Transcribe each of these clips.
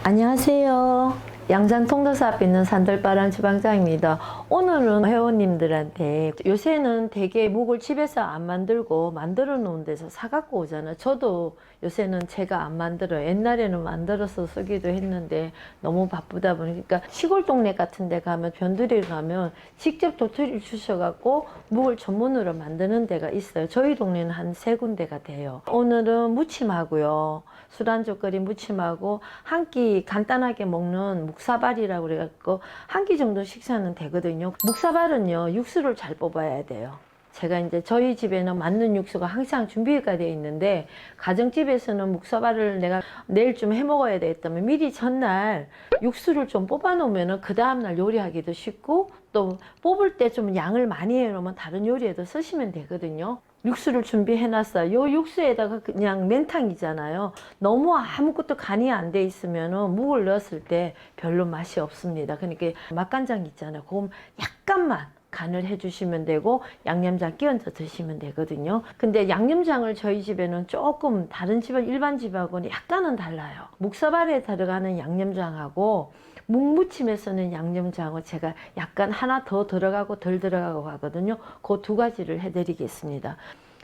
안녕하세요. 양산 통도사 앞에 있는 산들바람 주방장입니다. 오늘은 회원님들한테 요새는 대개 묵을 집에서 안 만들고 만들어 놓은 데서 사갖고 오잖아요. 저도 요새는 제가 안 만들어요. 옛날에는 만들어서 쓰기도 했는데 너무 바쁘다 보니까 시골 동네 같은 데 가면 변두리에 가면 직접 도토리를 주셔갖고 묵을 전문으로 만드는 데가 있어요. 저희 동네는 한 3군데가 돼요. 오늘은 무침하고요. 술안주 끓인 무침하고 한 끼 간단하게 먹는 묵사발이라고 그래갖고 한 끼 정도 식사는 되거든요. 묵사발은요, 육수를 잘 뽑아야 돼요. 제가 이제 저희 집에는 맞는 육수가 항상 준비가 되어 있는데, 가정집에서는 묵사발을 내가 내일쯤 해 먹어야 되겠다면 미리 전날 육수를 좀 뽑아 놓으면 그 다음날 요리하기도 쉽고, 또 뽑을 때 좀 양을 많이 해 놓으면 다른 요리에도 쓰시면 되거든요. 육수를 준비해 놨어요. 요 육수에다가 그냥 맨탕이잖아요. 너무 아무것도 간이 안 돼 있으면 묵을 넣었을 때 별로 맛이 없습니다. 그러니까 맛간장 있잖아요. 그럼 약간만 간을 해주시면 되고 양념장 끼얹어 드시면 되거든요. 근데 양념장을 저희 집에는 조금 다른 집은 일반 집하고는 약간은 달라요. 묵사발에 들어가는 양념장하고 묵무침에서는 양념장을 제가 약간 하나 더 들어가고 덜 들어가고 하거든요. 그 두 가지를 해드리겠습니다.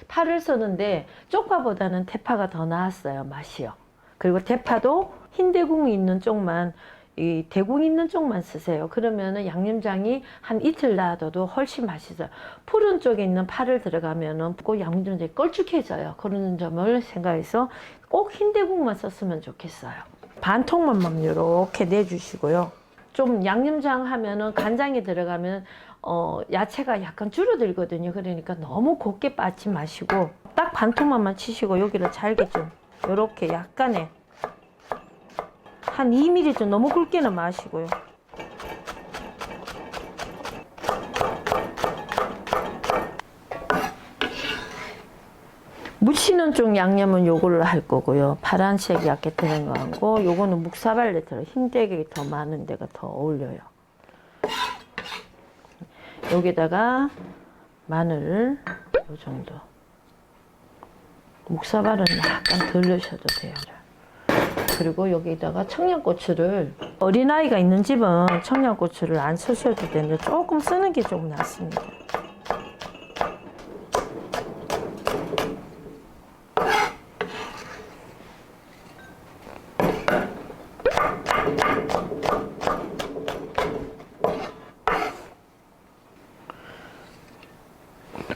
파를 쓰는데 쪽파보다는 대파가 더 나았어요. 맛이요. 그리고 대파도 흰대궁이 있는 쪽만, 이 대궁 있는 쪽만 쓰세요. 그러면은 양념장이 한 이틀 놔둬도 훨씬 맛있어요. 푸른 쪽에 있는 파를 들어가면은 꼭 양념장이 걸쭉해져요. 그런 점을 생각해서 꼭 흰대궁만 썼으면 좋겠어요. 반 통만 이렇게 내주시고요. 좀 양념장 하면은 간장이 들어가면 야채가 약간 줄어들거든요. 그러니까 너무 곱게 빠지 마시고 딱 반 통만 치시고 여기를 잘게 좀 이렇게 약간의 한 2mm 좀 너무 굵게는 마시고요. 무치는 쪽 양념은 요거를 할 거고요. 파란색 약게 되는 거 하고 요거는 묵사발에 들어 흰색이 더 많은 데가 더 어울려요. 여기다가 마늘을 요 정도. 묵사발은 약간 덜 넣으셔도 돼요. 그리고 여기다가 청양고추를, 어린아이가 있는 집은 청양고추를 안 쓰셔도 되는데 조금 쓰는 게 좀 낫습니다.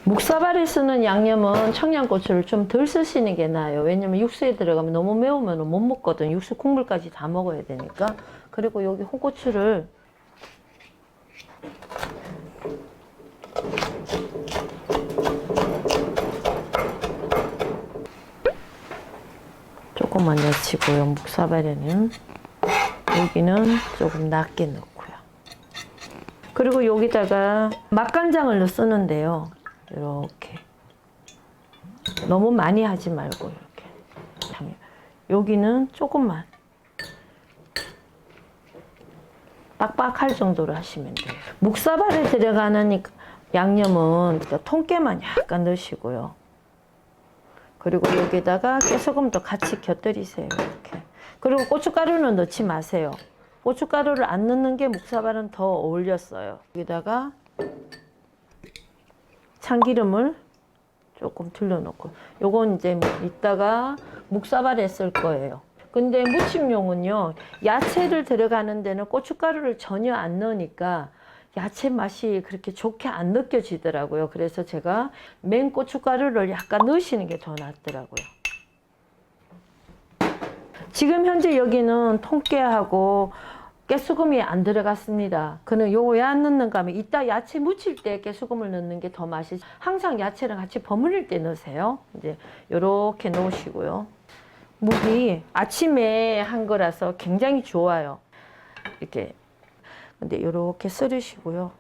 묵사발에 쓰는 양념은 청양고추를 좀 덜 쓰시는 게 나아요. 왜냐면 육수에 들어가면 너무 매우면 못 먹거든. 육수 국물까지 다 먹어야 되니까. 그리고 여기 홍고추를 조금만 넣으시고요. 묵사발에는 여기는 조금 낮게 넣고요. 그리고 여기다가 맛간장을 쓰는데요. 이렇게 너무 많이 하지 말고 이렇게 여기는 조금만 빡빡할 정도로 하시면 돼요. 묵사발에 들어가는 양념은 통깨만 약간 넣으시고요. 그리고 여기다가 깨소금도 같이 곁들이세요. 이렇게. 그리고 고춧가루는 넣지 마세요. 고춧가루를 안 넣는 게 묵사발은 더 어울렸어요. 여기다가 참기름을 조금 둘러놓고, 요건 이제 이따가 묵사발에 쓸 거예요. 근데 무침용은요, 야채를 들어가는 데는 고춧가루를 전혀 안 넣으니까 야채 맛이 그렇게 좋게 안 느껴지더라고요. 그래서 제가 맨 고춧가루를 약간 넣으시는 게 더 낫더라고요. 지금 현재 여기는 통깨하고 깨소금이 안 들어갔습니다. 그는 요거 왜 안 넣는가 하면 이따 야채 무칠 때 깨소금을 넣는 게 더 맛이, 항상 야채랑 같이 버무릴 때 넣으세요. 이제 요렇게 넣으시고요. 묵이 아침에 한 거라서 굉장히 좋아요. 이렇게. 근데 요렇게 썰으시고요.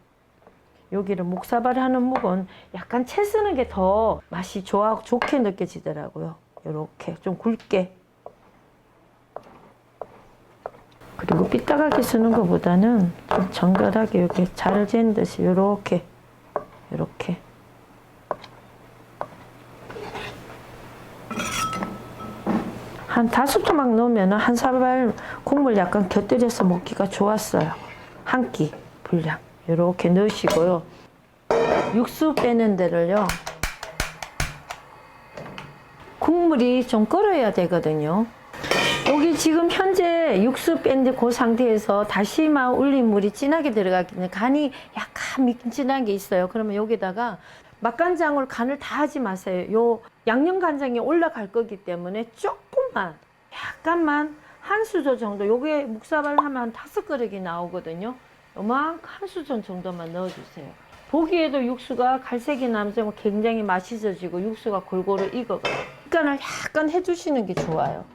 여기를 묵사발 하는 묵은 약간 채 쓰는 게 더 맛이 좋게 느껴지더라고요. 요렇게 좀 굵게. 그리고 삐딱하게 쓰는 것보다는 좀 정갈하게 이렇게 잘 재는 듯이 이렇게 한 한 5토막 넣으면 한 사발 국물 약간 곁들여서 먹기가 좋았어요. 한 끼 분량 이렇게 넣으시고요. 육수 빼는 데를요. 국물이 좀 끓어야 되거든요. 여기 지금 현재 육수 뺀 그 상태에서 다시마 올린 물이 진하게 들어가기 때문에 간이 약간 미진한 게 있어요. 그러면 여기다가 맛간장을 간을 다 하지 마세요. 요 양념 간장이 올라갈 거기 때문에 조금만, 약간만 한 수저 정도. 요게 묵사발 하면 한 5그릇이 나오거든요. 요만큼 한 수저 정도만 넣어주세요. 보기에도 육수가 갈색이 나면서 굉장히 맛있어지고 육수가 골고루 익어가요. 약간을 약간 해주시는 게 좋아요.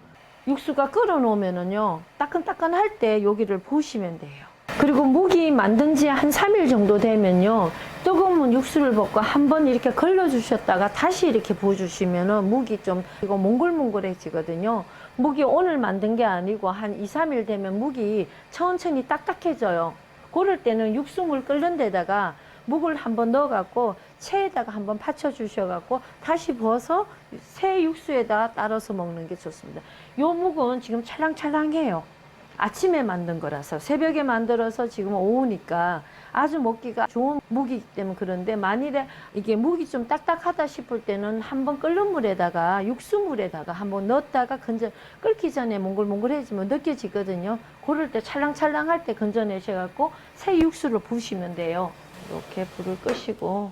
육수가 끓어 놓으면은요, 따끈따끈할 때 여기를 부으시면 돼요. 그리고 묵이 만든 지 한 3일 정도 되면요, 뜨거운 육수를 붓고 한번 이렇게 걸러 주셨다가 다시 이렇게 부어 주시면은 묵이 좀 이거 몽글몽글해지거든요. 묵이 오늘 만든 게 아니고 한 2, 3일 되면 묵이 천천히 딱딱해져요. 그럴 때는 육수물 끓는 데다가 묵을 한번 넣어갖고 체에다가 한번 받쳐 주셔갖고 다시 부어서 새 육수에다 따라서 먹는 게 좋습니다. 요 묵은 지금 찰랑찰랑해요. 아침에 만든 거라서 새벽에 만들어서 지금 오후니까 아주 먹기가 좋은 묵이기 때문에 그런데 만일에 이게 묵이 좀 딱딱하다 싶을 때는 한번 끓는 물에다가 육수물에다가 한번 넣었다가 끓기 전에 몽글몽글해지면 느껴지거든요. 그럴 때 찰랑찰랑할 때 건져내셔갖고 새 육수를 부으시면 돼요. 이렇게 불을 끄시고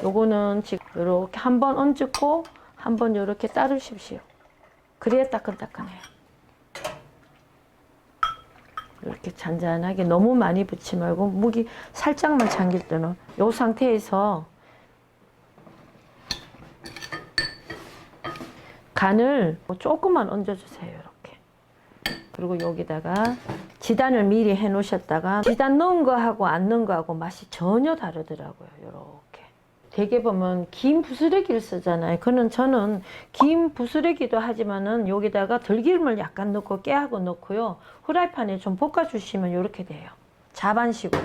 요거는 지금 이렇게 한번 얹고 한번 이렇게 따르십시오. 그래야 따끈따끈해요. 이렇게 잔잔하게 너무 많이 붓지 말고 묵이 살짝만 잠길 때는 이 상태에서 간을 조금만 얹어주세요. 이렇게. 그리고 여기다가 지단을 미리 해 놓으셨다가 지단 넣은 거하고 안 넣은 거하고 맛이 전혀 다르더라고요. 이렇게. 대개 보면 긴 부스러기를 쓰잖아요. 저는 긴 부스러기도 하지만은 여기다가 들기름을 약간 넣고 깨하고 넣고요. 후라이팬에 좀 볶아주시면 이렇게 돼요. 자반식으로.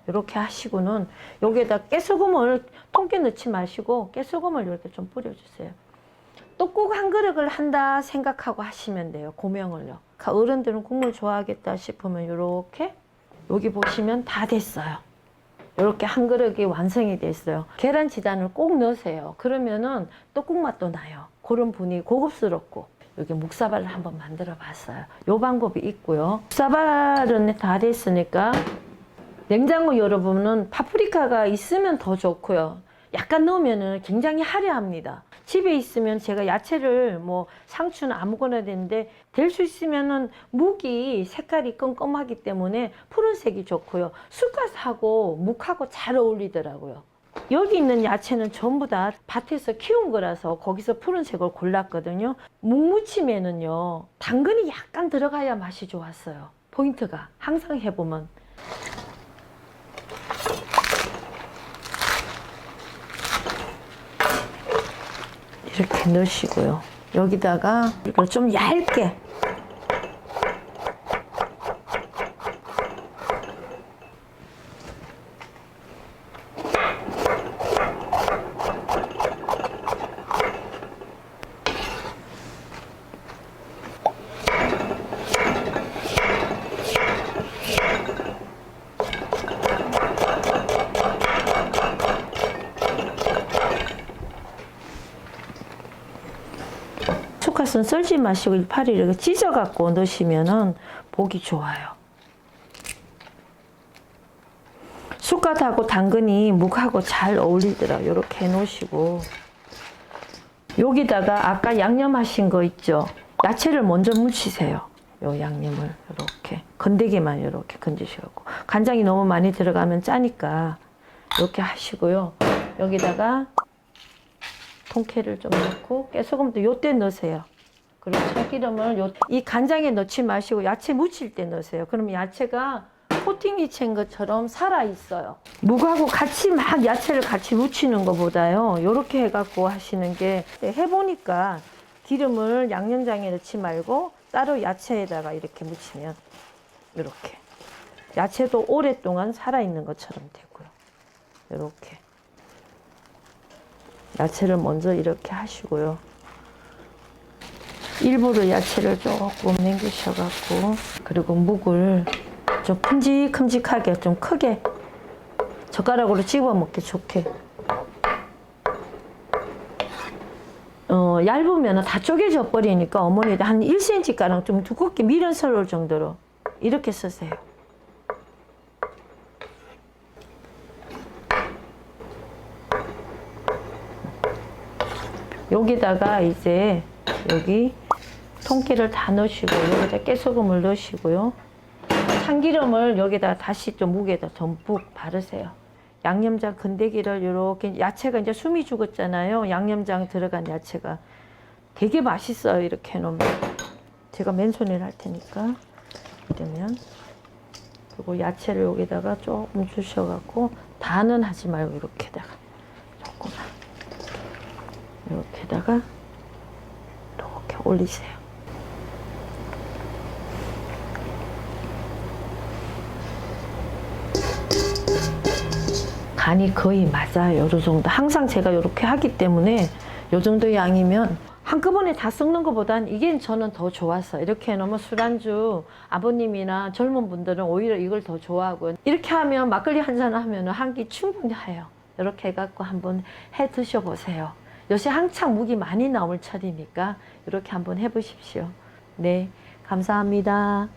이렇게 하시고는 여기에다 깨소금을 통깨 넣지 마시고 깨소금을 이렇게 좀 뿌려주세요. 떡국 한 그릇을 한다 생각하고 하시면 돼요. 고명을요. 어른들은 국물 좋아하겠다 싶으면 이렇게 여기 보시면 다 됐어요. 이렇게 한 그릇이 완성이 됐어요. 계란 지단을 꼭 넣으세요. 그러면은 떡국 맛도 나요. 그런 분이 고급스럽고. 여기 묵사발을 한번 만들어 봤어요. 요 방법이 있고요. 묵사발은 다 됐으니까 냉장고 열어보면 파프리카가 있으면 더 좋고요. 약간 넣으면 굉장히 화려합니다. 집에 있으면 제가 야채를 뭐 상추는 아무거나 되는데 될 수 있으면은 묵이 색깔이 껌껌하기 때문에 푸른색이 좋고요. 쑥갓하고 묵하고 잘 어울리더라고요. 여기 있는 야채는 전부 다 밭에서 키운 거라서 거기서 푸른색을 골랐거든요. 묵무침에는요, 당근이 약간 들어가야 맛이 좋았어요. 포인트가 항상 해보면. 이렇게 넣으시고요. 여기다가 이걸 좀 얇게 쑥갓은 썰지 마시고 이파리 이렇게 찢어 갖고 넣으시면은 보기 좋아요. 쑥갓하고 당근이 묵하고 잘 어울리더라고요. 이렇게 해 놓으시고 여기다가 아까 양념하신 거 있죠? 야채를 먼저 묻히세요. 요 양념을 이렇게 건더기만 이렇게 건지셔갖고 간장이 너무 많이 들어가면 짜니까 이렇게 하시고요. 여기다가 통깨를 좀 넣고 깨소금도 요때 넣으세요. 그리고 참기름을 이 간장에 넣지 마시고 야채 무칠 때 넣으세요. 그러면 야채가 코팅이 된 것처럼 살아있어요. 묵하고 같이 막 야채를 같이 무치는 것보다요, 요렇게 해갖고 하시는 게, 해보니까 기름을 양념장에 넣지 말고 따로 야채에다가 이렇게 무치면 이렇게 야채도 오랫동안 살아있는 것처럼 되고요. 이렇게 야채를 먼저 이렇게 하시고요. 일부러 야채를 조금 남기셔갖고, 그리고 묵을 좀 큼직큼직하게 좀 크게 젓가락으로 집어 먹기 좋게. 얇으면 다 쪼개져 버리니까 어머니도 한 1cm 가량 좀 두껍게 미련스러울 정도로 이렇게 쓰세요. 여기다가 이제 여기 통깨를 다 넣으시고 여기다 깨소금을 넣으시고요. 참기름을 여기다 다시 좀 묵에다 듬뿍 바르세요. 양념장 건더기를 이렇게, 야채가 이제 숨이 죽었잖아요. 양념장 들어간 야채가 되게 맛있어요. 이렇게 해놓으면. 제가 맨손으로 할 테니까. 이러면. 그리고 야채를 여기다가 조금 주셔갖고 다는 하지 말고 이렇게다가 조금만 이렇게다가 이렇게 올리세요. 간이 거의 맞아요. 요 정도. 항상 제가 이렇게 하기 때문에 요 정도 양이면 한꺼번에 다 섞는 것보단 이게 저는 더 좋았어요. 이렇게 해놓으면 술안주, 아버님이나 젊은 분들은 오히려 이걸 더 좋아하고, 이렇게 하면 막걸리 한잔 하면 한 끼 충분히 해요. 이렇게 해갖고 한번 해 드셔보세요. 요새 한창 묵이 많이 나올 철이니까 이렇게 한번 해보십시오. 네, 감사합니다.